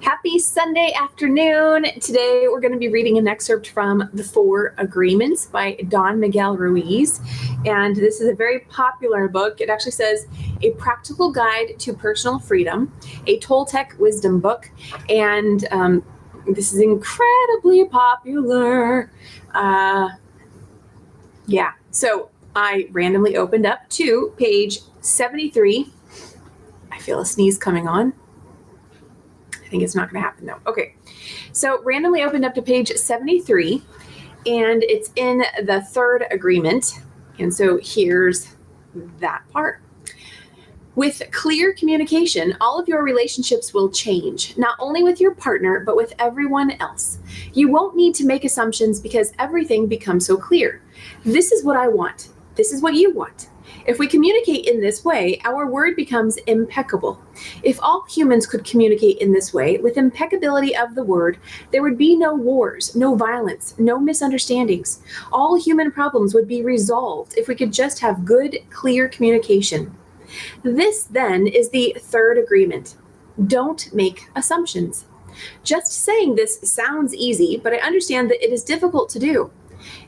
Happy Sunday afternoon. Today we're going to be reading an excerpt from The Four Agreements by Don Miguel Ruiz. And this is a very popular book. It actually says a practical guide to personal freedom, a Toltec wisdom book. And this is incredibly popular. So I randomly opened up to page 73. I feel a sneeze coming on. I think it's not going to happen though. Okay, so randomly opened up to page 73, and it's in the third agreement. And so here's that part. With clear communication, all of your relationships will change, not only with your partner, but with everyone else. You won't need to make assumptions because everything becomes so clear. This is what I want. This is what you want. If we communicate in this way, our word becomes impeccable. If all humans could communicate in this way, with impeccability of the word, there would be no wars, no violence, no misunderstandings. All human problems would be resolved if we could just have good, clear communication. This, then, is the third agreement. Don't make assumptions. Just saying this sounds easy, but I understand that it is difficult to do.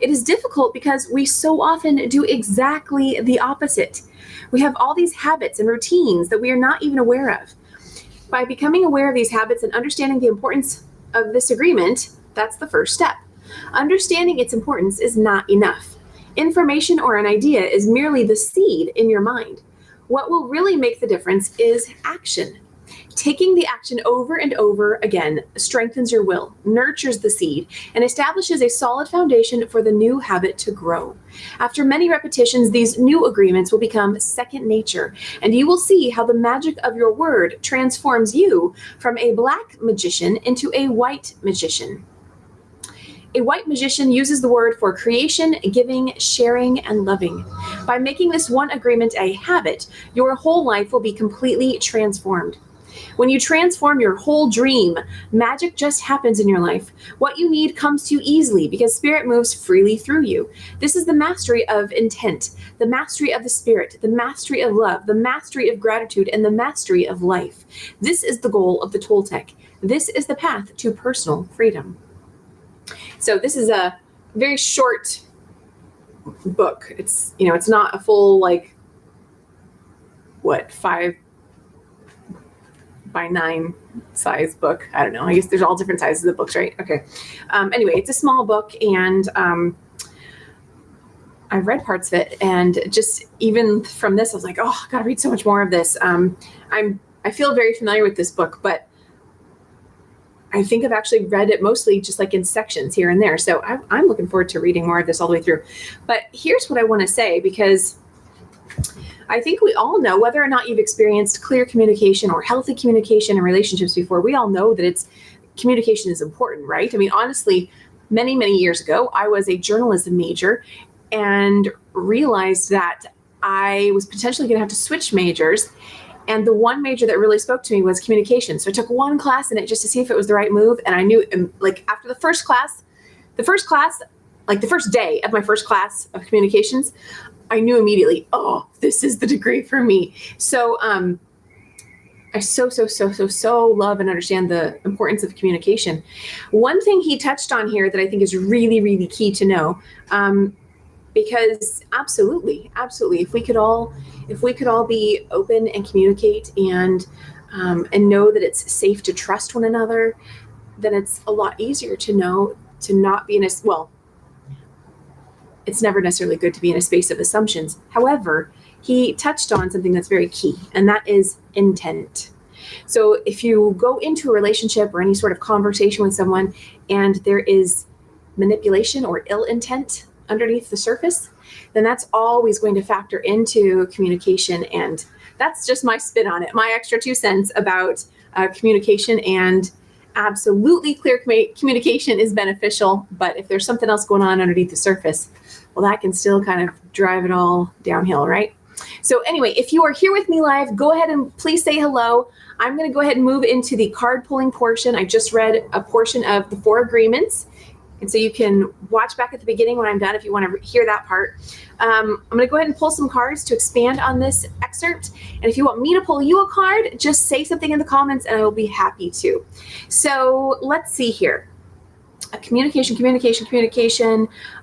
It is difficult because we so often do exactly the opposite. We have all these habits and routines that we are not even aware of. By becoming aware of these habits and understanding the importance of this agreement, that's the first step. Understanding its importance is not enough. Information or an idea is merely the seed in your mind. What will really make the difference is action. Taking the action over and over again strengthens your will, nurtures the seed, and establishes a solid foundation for the new habit to grow. After many repetitions, these new agreements will become second nature, and you will see how the magic of your word transforms you from a black magician into a white magician. A white magician uses the word for creation, giving, sharing, and loving. By making this one agreement a habit, your whole life will be completely transformed. When you transform your whole dream, magic just happens in your life. What you need comes to you easily because spirit moves freely through you. This is the mastery of intent, the mastery of the spirit, the mastery of love, the mastery of gratitude, and the mastery of life. This is the goal of the Toltec. This is the path to personal freedom. So this is a very short book. It's not a full 5 by 9 size book. I don't know. I guess there's all different sizes of books, right? Okay. Anyway, it's a small book, and I've read parts of it, and just even from this, I was like, oh, I gotta read so much more of this. I feel very familiar with this book, but I think I've actually read it mostly just in sections here and there. So I'm looking forward to reading more of this all the way through. But here's what I want to say, because I think we all know, whether or not you've experienced clear communication or healthy communication in relationships before, we all know that communication is important, right? I mean, honestly, many, many years ago, I was a journalism major and realized that I was potentially going to have to switch majors. And the one major that really spoke to me was communication. So I took one class in it just to see if it was the right move. And I knew, after the first day of my first class of communications, I knew immediately, oh, this is the degree for me. So I so love and understand the importance of communication. One thing he touched on here that I think is really, really key to know, because absolutely, if we could all be open and communicate and know that it's safe to trust one another, then it's a lot easier to know to not be it's never necessarily good to be in a space of assumptions. However, he touched on something that's very key, and that is intent. So if you go into a relationship or any sort of conversation with someone and there is manipulation or ill intent underneath the surface, then that's always going to factor into communication. And that's just my spin on it, my extra 2 cents about communication. And absolutely clear communication is beneficial, but if there's something else going on underneath the surface, well, that can still kind of drive it all downhill, right? So anyway, if you are here with me live, go ahead and please say hello. I'm going to go ahead and move into the card pulling portion. I just read a portion of the 4 agreements, And so you can watch back at the beginning when I'm done if you want to hear that part. I'm going to go ahead and pull some cards to expand on this excerpt. And if you want me to pull you a card, just say something in the comments and I will be happy to. So let's see here. Communication.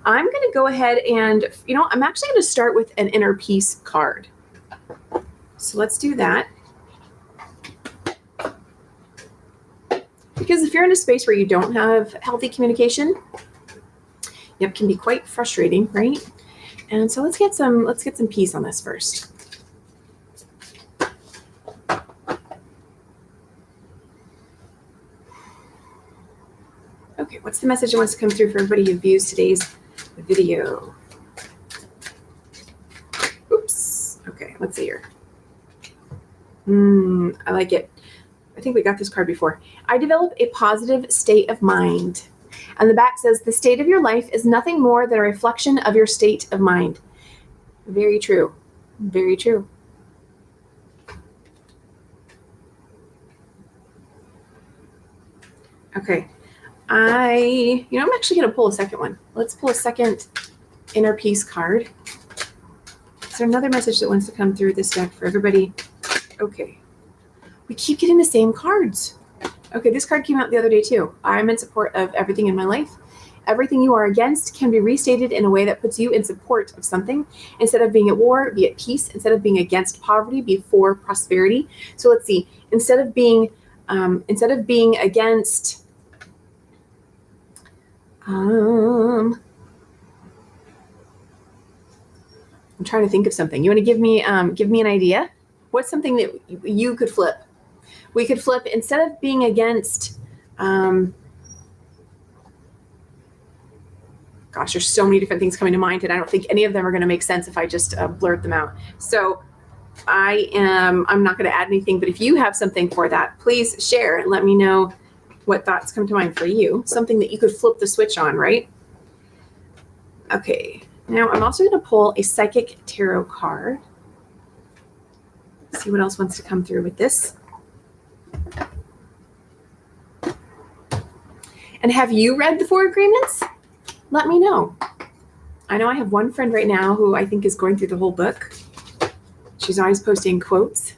I'm going to go ahead and, I'm actually going to start with an inner peace card. So let's do that. Because if you're in a space where you don't have healthy communication, it can be quite frustrating, right? And so let's get some peace on this first. Okay, what's the message that wants to come through for everybody who views today's video? Oops. Okay, let's see here. I like it. I think we got this card before. I develop a positive state of mind. And the back says, the state of your life is nothing more than a reflection of your state of mind. Very true. Very true. Okay. I'm actually going to pull a second one. Let's pull a second inner peace card. Is there another message that wants to come through this deck for everybody? Okay. We keep getting the same cards. Okay, this card came out the other day too. I'm in support of everything in my life. Everything you are against can be restated in a way that puts you in support of something. Instead of being at war, be at peace. Instead of being against poverty, be for prosperity. So let's see. Instead of being against, I'm trying to think of something. You want to give me an idea? What's something that you could flip? We could flip, instead of being against, gosh, there's so many different things coming to mind, and I don't think any of them are going to make sense if I just blurt them out. So I'm not going to add anything, but if you have something for that, please share and let me know what thoughts come to mind for you. Something that you could flip the switch on, right? Okay. Now I'm also going to pull a psychic tarot card. Let's see what else wants to come through with this. And have you read the 4 Agreements? Let me know. I know I have one friend right now who I think is going through the whole book. She's always posting quotes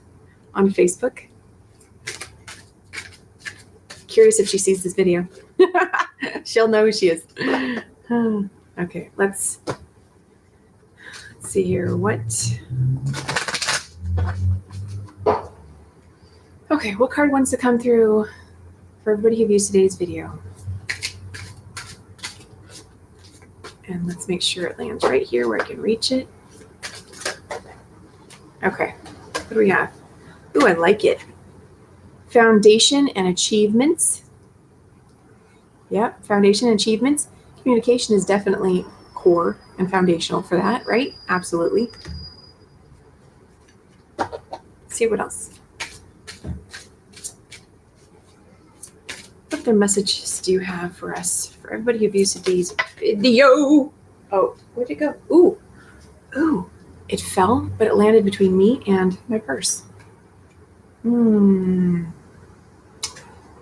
on Facebook. Curious if she sees this video. She'll know who she is. Okay, let's see here. Okay, what card wants to come through for everybody who views today's video? And let's make sure it lands right here where I can reach it. Okay, what do we have? Ooh, I like it. Foundation and achievements. Yep, foundation and achievements. Communication is definitely core and foundational for that, right? Absolutely. Let's see what else. What other messages do you have for us, for everybody who views today's video? Oh, where'd it go? Ooh, it fell, but it landed between me and my purse.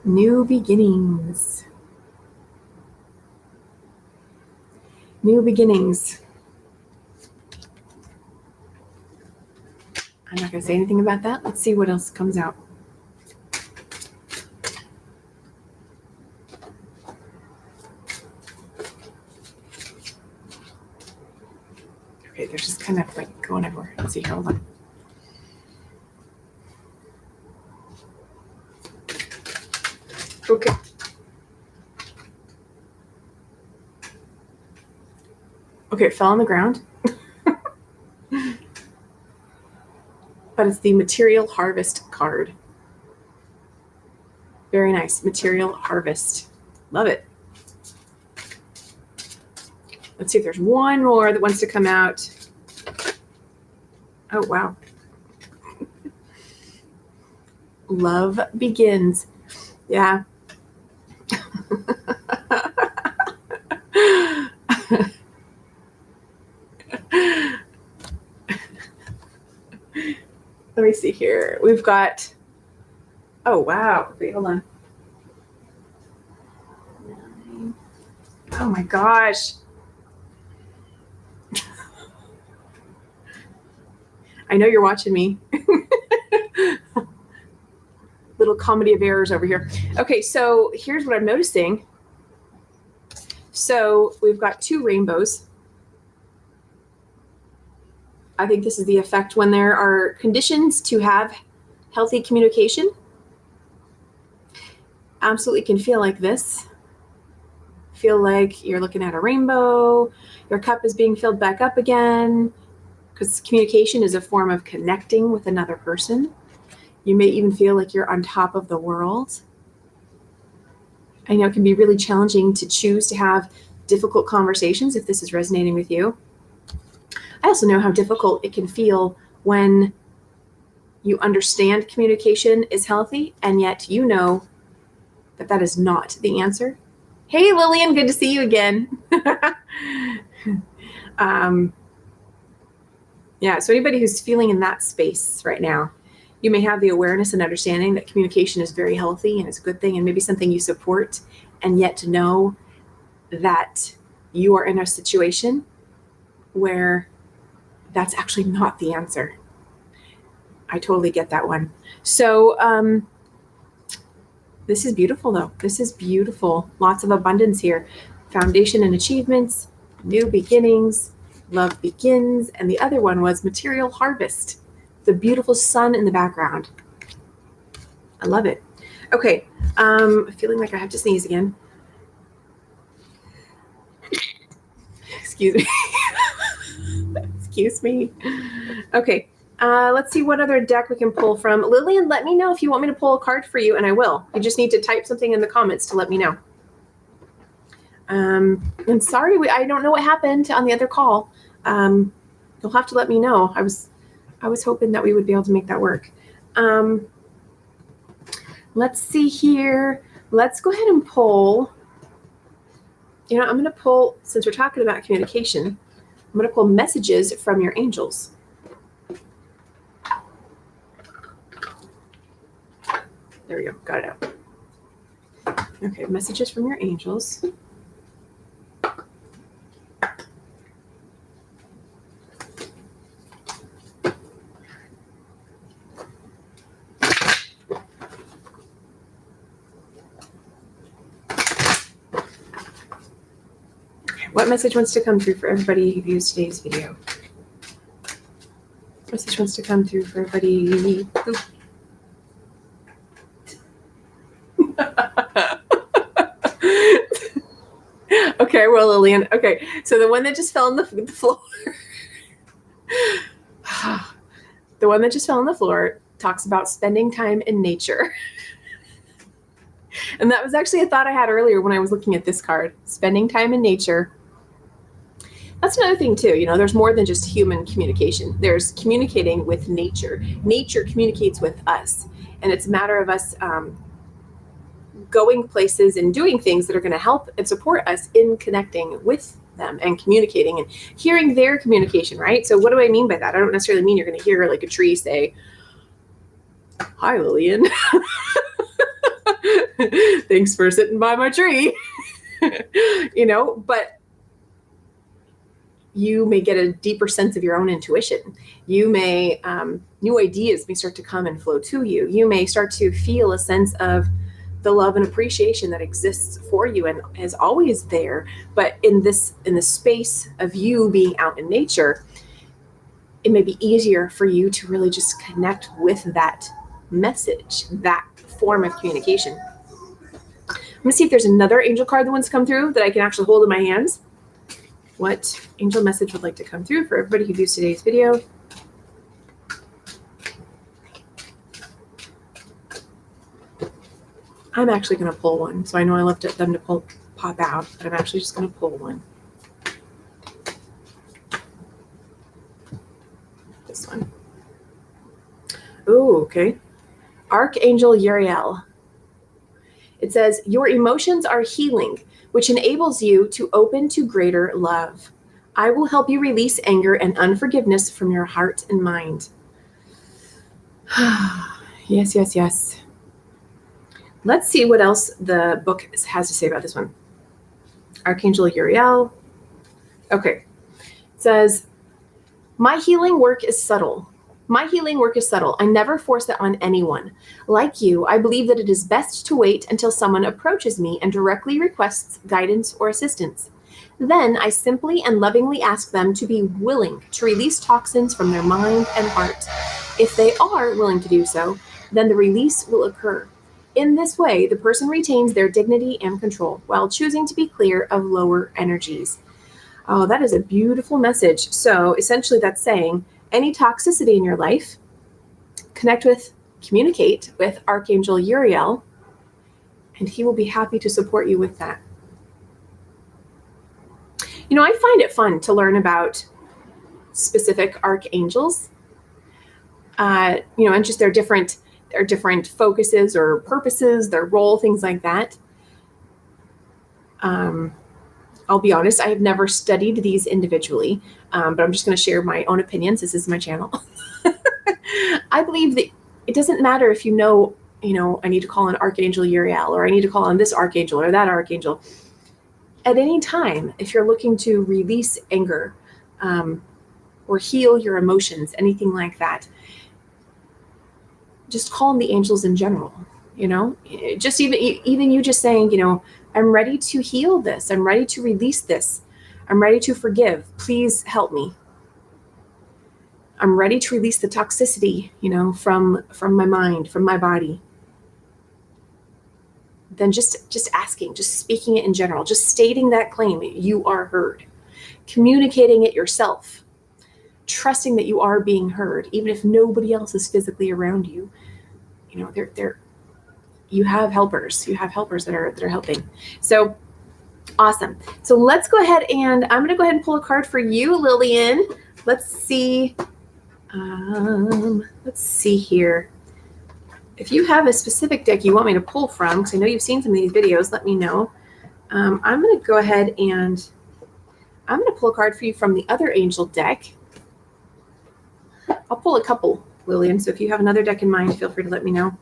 New beginnings. New beginnings. I'm not going to say anything about that. Let's see what else comes out. Okay, they're just kind of like going everywhere. Let's see here. Hold on. Okay. Okay, it fell on the ground. But it's the Material Harvest card. Very nice. Material Harvest. Love it. Let's see if there's one more that wants to come out. Oh, wow. Love begins. Yeah. Let me see here. We've got, oh, wow. Wait, hold on. 9. Oh my gosh. I know you're watching me. Little comedy of errors over here. Okay, so here's what I'm noticing. So we've got 2 rainbows. I think this is the effect when there are conditions to have healthy communication. Absolutely can feel like this. Feel like you're looking at a rainbow. Your cup is being filled back up again, because communication is a form of connecting with another person. You may even feel like you're on top of the world. I know it can be really challenging to choose to have difficult conversations if this is resonating with you. I also know how difficult it can feel when you understand communication is healthy, and yet you know that that is not the answer. Hey, Lillian, good to see you again. Yeah, so anybody who's feeling in that space right now, you may have the awareness and understanding that communication is very healthy and it's a good thing and maybe something you support, and yet to know that you are in a situation where that's actually not the answer. I totally get that one. So this is beautiful, though. This is beautiful. Lots of abundance here. Foundation and achievements, new beginnings, love begins. And the other one was material harvest, the beautiful sun in the background. I love it. Okay, feeling like I have to sneeze again. Excuse me. Excuse me. Okay, let's see what other deck we can pull from. Lillian, let me know if you want me to pull a card for you, and I will. You just need to type something in the comments to let me know. I'm sorry, I don't know what happened on the other call. You'll have to let me know. I was hoping that we would be able to make that work. Let's see here. Let's go ahead and pull. You know, I'm going to pull, since we're talking about communication, I'm going to pull messages from your angels. There we go. Got it out. Okay, messages from your angels. What message wants to come through for everybody who views today's video? What message wants to come through for everybody you need? Okay, well, Lillian. Okay, so the one that just fell on the floor. The one that just fell on the floor talks about spending time in nature. And that was actually a thought I had earlier when I was looking at this card. Spending time in nature. That's another thing too, you know, there's more than just human communication. There's communicating with nature. Nature communicates with us. And it's a matter of us going places and doing things that are going to help and support us in connecting with them and communicating and hearing their communication, right? So what do I mean by that? I don't necessarily mean you're going to hear like a tree say, "Hi, Lillian. Thanks for sitting by my tree." You know, but you may get a deeper sense of your own intuition. You may, new ideas may start to come and flow to you. You may start to feel a sense of the love and appreciation that exists for you and is always there. But in the space of you being out in nature, it may be easier for you to really just connect with that message, that form of communication. I'm gonna see if there's another angel card that wants to come through that I can actually hold in my hands. What angel message would like to come through for everybody who views today's video? I'm actually going to pull one. So I know I left them to pop out, but I'm actually just going to pull one. This one. Oh, okay. Archangel Uriel. It says, your emotions are healing, which enables you to open to greater love. I will help you release anger and unforgiveness from your heart and mind. Yes, yes, yes. Let's see what else the book has to say about this one. Archangel Uriel. Okay. It says, my healing work is subtle. My healing work is subtle. I never force it on anyone. Like you, I believe that it is best to wait until someone approaches me and directly requests guidance or assistance. Then I simply and lovingly ask them to be willing to release toxins from their mind and heart. If they are willing to do so, then the release will occur. In this way, the person retains their dignity and control while choosing to be clear of lower energies. Oh, that is a beautiful message. So essentially that's saying any toxicity in your life, communicate with Archangel Uriel, and he will be happy to support you with that. You know, I find it fun to learn about specific archangels, and just their different focuses or purposes, their role, things like that. I'll be honest, I have never studied these individually, but I'm just going to share my own opinions. This is my channel. I believe that it doesn't matter if I need to call on Archangel Uriel, or I need to call on this archangel or that archangel. At any time, if you're looking to release anger or heal your emotions, anything like that, just call on the angels in general. Just even you just saying, I'm ready to heal this. I'm ready to release this. I'm ready to forgive. Please help me. I'm ready to release the toxicity, from my mind, from my body. Then just asking, just speaking it in general, just stating that claim, you are heard. Communicating it yourself. Trusting that you are being heard, even if nobody else is physically around you. You have helpers. You have helpers that are helping. So awesome. So let's go ahead and I'm going to go ahead and pull a card for you, Lillian. Let's see. Let's see here. If you have a specific deck you want me to pull from, because I know you've seen some of these videos, let me know. I'm going to go ahead and I'm going to pull a card for you from the other angel deck. I'll pull a couple, Lillian. So if you have another deck in mind, feel free to let me know.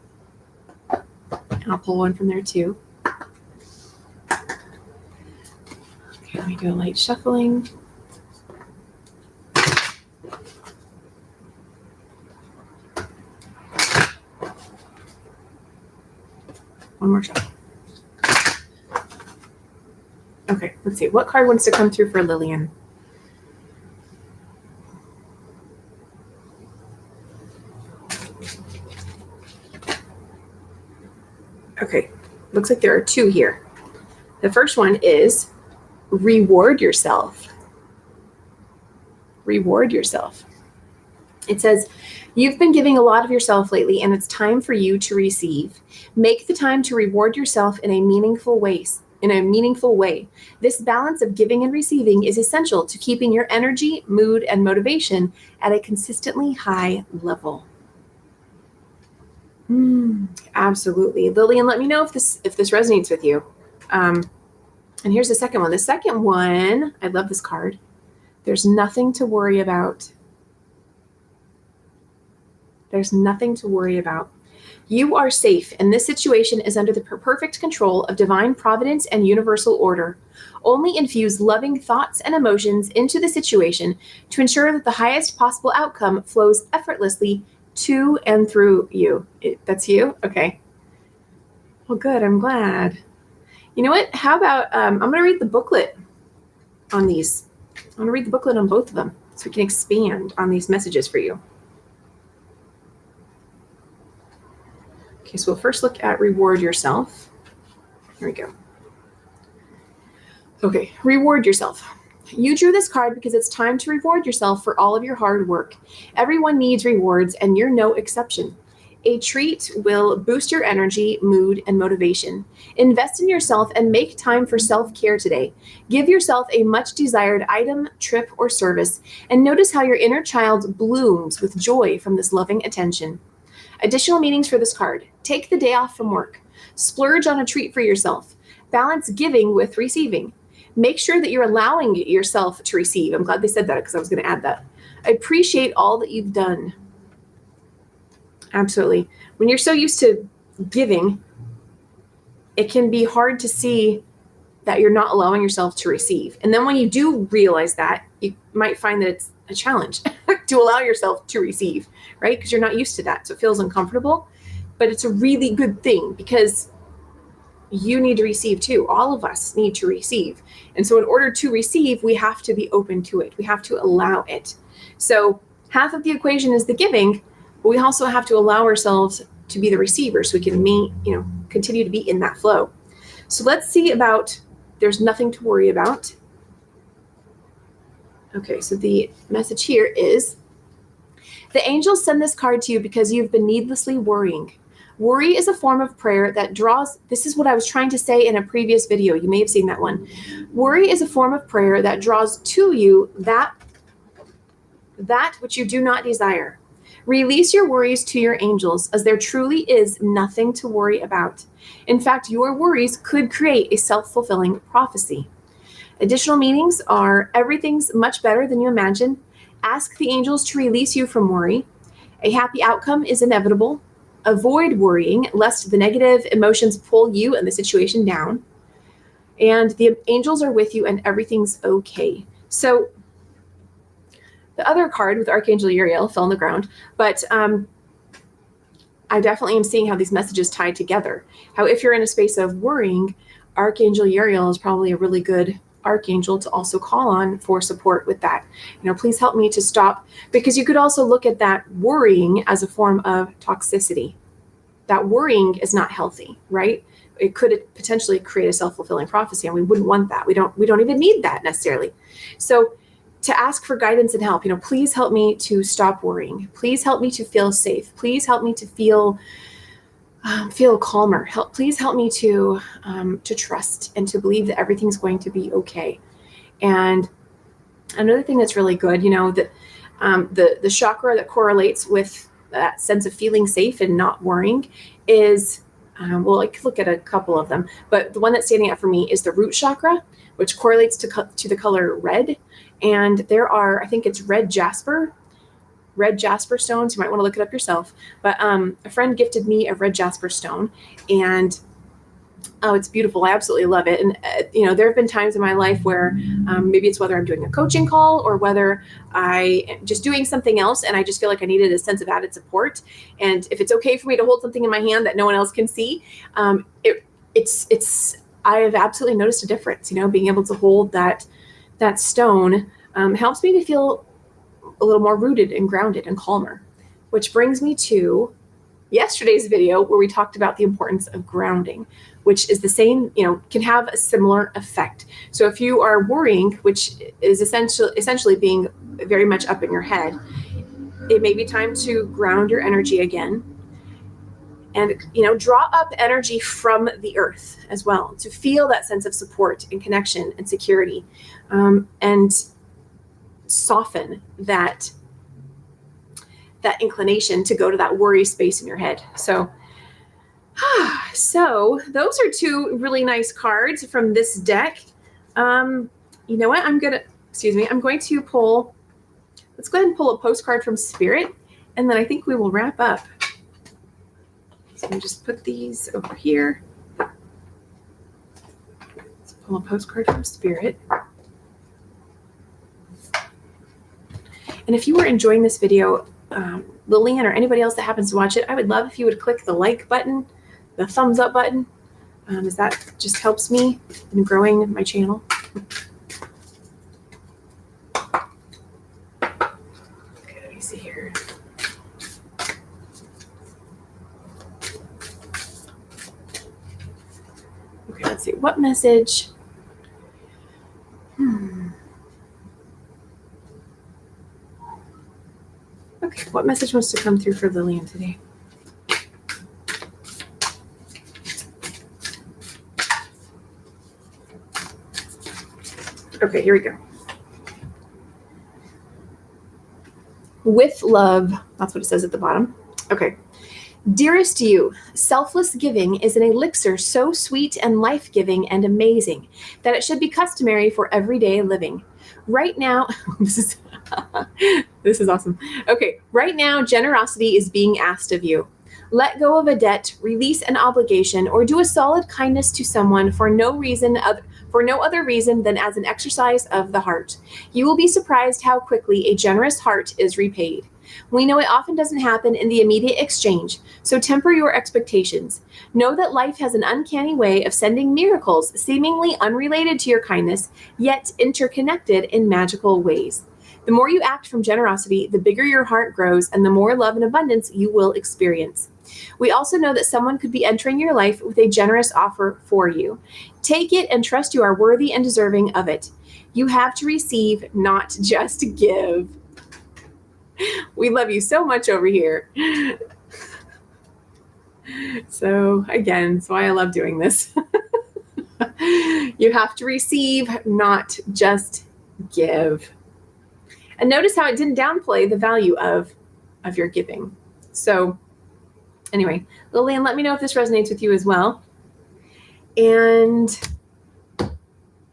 And I'll pull one from there too. Okay, let me do a light shuffling. One more shuffle. Okay, let's see. What card wants to come through for Lillian? Okay, looks like there are two here. The first one is reward yourself. Reward yourself. It says, you've been giving a lot of yourself lately, and it's time for you to receive. Make the time to reward yourself in a meaningful way. This balance of giving and receiving is essential to keeping your energy, mood, and motivation at a consistently high level. Absolutely. Lillian, let me know if this resonates with you. And here's the second one. The second one, I love this card. There's nothing to worry about. There's nothing to worry about. You are safe, and this situation is under the perfect control of divine providence and universal order. Only infuse loving thoughts and emotions into the situation to ensure that the highest possible outcome flows effortlessly to and through you. That's you? Okay. Well, good. I'm glad. You know what? How about, I'm going to read the booklet on these. I'm going to read the booklet on both of them so we can expand on these messages for you. Okay, so we'll first look at reward yourself. Here we go. Okay, reward yourself. You drew this card because it's time to reward yourself for all of your hard work. Everyone needs rewards, and you're no exception. A treat will boost your energy, mood, and motivation. Invest in yourself and make time for self-care today. Give yourself a much-desired item, trip, or service, and notice how your inner child blooms with joy from this loving attention. Additional meanings for this card. Take the day off from work. Splurge on a treat for yourself. Balance giving with receiving. Make sure that you're allowing yourself to receive. I'm glad they said that because I was going to add that. Appreciate all that you've done. Absolutely. When you're so used to giving, it can be hard to see that you're not allowing yourself to receive. And then when you do realize that, you might find that it's a challenge to allow yourself to receive, right? Because you're not used to that. So it feels uncomfortable, but it's a really good thing because you need to receive too. All of us need to receive. And so in order to receive, we have to be open to it. We have to allow it. So half of the equation is the giving, but we also have to allow ourselves to be the receiver so we can continue to be in that flow. So let's see about there's nothing to worry about. Okay, so the message here is, the angels send this card to you because you've been needlessly worrying. Worry is a form of prayer that draws, this is what I was trying to say in a previous video. You may have seen that one. Worry is a form of prayer that draws to you that which you do not desire. Release your worries to your angels, as there truly is nothing to worry about. In fact, your worries could create a self-fulfilling prophecy. Additional meanings are everything's much better than you imagine. Ask the angels to release you from worry. A happy outcome is inevitable. Avoid worrying, lest the negative emotions pull you and the situation down. And the angels are with you and everything's okay. So the other card with Archangel Uriel fell on the ground, but I definitely am seeing how these messages tie together. How if you're in a space of worrying, Archangel Uriel is probably a really good archangel to also call on for support with that. Please help me to stop, because you could also look at that worrying as a form of toxicity. That worrying is not healthy, right? It could potentially create a self-fulfilling prophecy, and we wouldn't want that. We don't even need that necessarily. So to ask for guidance and help, please help me to stop worrying. Please help me to feel safe. Please help me to feel calmer. Please help me to trust and to believe that everything's going to be okay. And another thing that's really good, that the chakra that correlates with that sense of feeling safe and not worrying is, I could look at a couple of them, but the one that's standing out for me is the root chakra, which correlates to the color red. And there are, I think it's red jasper stones. You might want to look it up yourself. But a friend gifted me a red jasper stone, and it's beautiful. I absolutely love it. And there have been times in my life where maybe it's whether I'm doing a coaching call or whether I am just doing something else, and I just feel like I needed a sense of added support. And if it's okay for me to hold something in my hand that no one else can see, I have absolutely noticed a difference. Being able to hold that stone helps me to feel a little more rooted and grounded and calmer, which brings me to yesterday's video where we talked about the importance of grounding, which is the same, can have a similar effect. So if you are worrying, which is essentially being very much up in your head, it may be time to ground your energy again and, draw up energy from the earth as well, to feel that sense of support and connection and security, and soften that inclination to go to that worry space in your head. So those are two really nice cards from this deck. You know what? I'm going to pull, let's go ahead and pull a postcard from Spirit, and then I think we will wrap up. So let me just put these over here. Let's pull a postcard from Spirit. And if you were enjoying this video, Lillian or anybody else that happens to watch it, I would love if you would click the like button, the thumbs up button, as that just helps me in growing my channel. Okay, let me see here. Okay, let's see. What message? Okay, what message wants to come through for Lillian today? Okay, here we go. With love, that's what it says at the bottom. Okay. Dearest you, selfless giving is an elixir so sweet and life-giving and amazing that it should be customary for everyday living. Right now, this is awesome. Okay, right now, generosity is being asked of you. Let go of a debt, release an obligation, or do a solid kindness to someone for no reason for no other reason than as an exercise of the heart. You will be surprised how quickly a generous heart is repaid. We know it often doesn't happen in the immediate exchange, so temper your expectations. Know that life has an uncanny way of sending miracles seemingly unrelated to your kindness, yet interconnected in magical ways. The more you act from generosity, the bigger your heart grows and the more love and abundance you will experience. We also know that someone could be entering your life with a generous offer for you. Take it and trust you are worthy and deserving of it. You have to receive, not just give. We love you so much over here. So again, that's why I love doing this. You have to receive, not just give. And notice how it didn't downplay the value of your giving. So anyway, Lillian, let me know if this resonates with you as well. And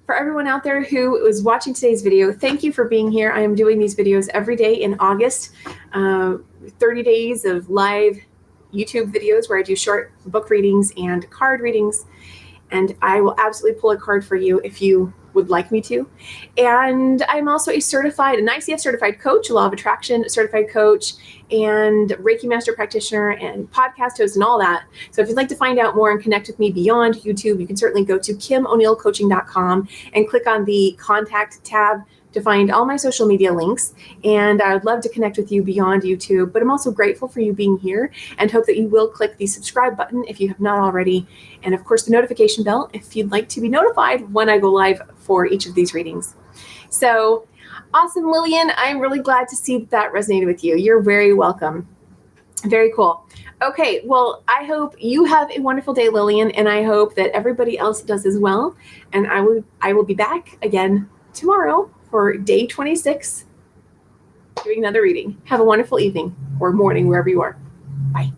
for everyone out there who is watching today's video, thank you for being here. I am doing these videos every day in August, 30 days of live YouTube videos where I do short book readings and card readings. And I will absolutely pull a card for you if you would like me to. And I'm also an ICF certified coach, law of attraction certified coach, and Reiki master practitioner and podcast host and all that. So if you'd like to find out more and connect with me beyond YouTube, you can certainly go to KimO'NeillCoaching.com and click on the contact tab to find all my social media links. And I would love to connect with you beyond YouTube, but I'm also grateful for you being here and hope that you will click the subscribe button if you have not already. And of course, the notification bell if you'd like to be notified when I go live for each of these readings. So awesome, Lillian. I'm really glad to see that resonated with you. You're very welcome. Very cool. Okay, well, I hope you have a wonderful day, Lillian, and I hope that everybody else does as well. And I will be back again tomorrow for day 26, doing another reading. Have a wonderful evening or morning, wherever you are. Bye.